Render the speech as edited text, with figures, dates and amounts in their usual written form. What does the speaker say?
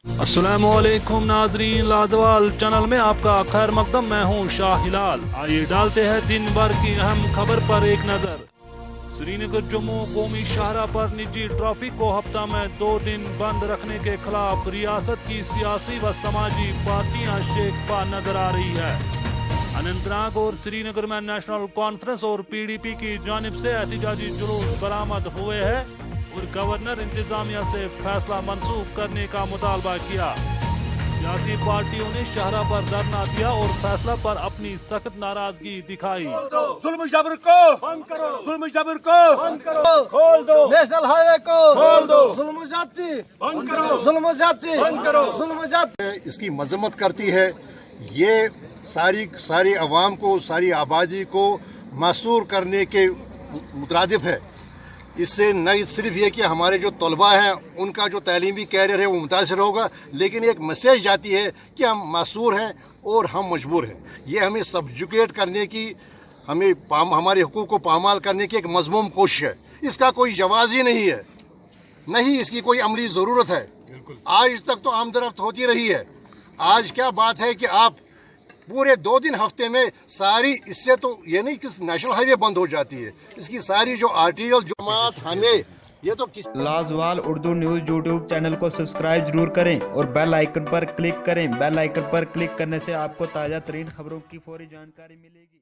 अस्सलामुअलैकुम नाजरीन, लाजवाल चैनल में आपका खैर मकदम। मैं हूं शाह हिलाल। आइए डालते हैं दिन भर की अहम खबर पर एक नजर। श्रीनगर जम्मू कौमी शाहरा पर निजी ट्रैफिक को हफ्ता में 2 दिन बंद रखने के खिलाफ रियासत की सियासी व समाजी पार्टियां शेखपा नजर आ रही है। अनंतनाग और श्रीनगर में नेशनल कॉन्फ्रेंस और PDP की जानिब से एहतजाजी जुलूस बरामद हुए हैं और गवर्नर इंतजामिया से फैसला मंसूख करने का मुतालबा किया। सियासी पार्टियों ने शहरा पर धरना दिया और फैसला पर अपनी सख्त नाराजगी दिखाई। जुल्म जबर को बंद करो, जुल्म जबर को बंद करो, खोल दो नेशनल हाईवे को, खोल दो जुल्म जाती बंद करो, जुल्म जाती बंद करो, जुल्म जाती इसकी मजम्मत करती है। ये सारी आवाम को, सारी आबादी को मासूर करने के मुतरादिफ है। इससे न सिर्फ ये कि हमारे जो तलबा हैं उनका जो तालीमी कैरियर है वो मुतासर होगा, लेकिन एक मैसेज जाती है कि हम मासूर हैं और हम मजबूर हैं। ये हमें सब्जुकेट करने की, हमारे हुकूक को पामाल करने की एक मज़मूम कोशिश है। इसका कोई जवाज़ ही नहीं है, नहीं इसकी कोई अमली ज़रूरत है। आज तक तो आमदरफ्त होती रही है। आज क्या बात है कि आप पूरे 2 दिन हफ्ते में सारी, इससे तो ये नहीं कि नेशनल हाईवे बंद हो जाती है, इसकी सारी जो आर्टिकल जमात हमें ये तो लाजवाल उर्दू न्यूज़ यूट्यूब चैनल को सब्सक्राइब जरूर करें और बेल आइकन पर क्लिक करें। बेल आइकन पर क्लिक करने से आपको ताज़ा तरीन खबरों की फौरी जानकारी मिलेगी।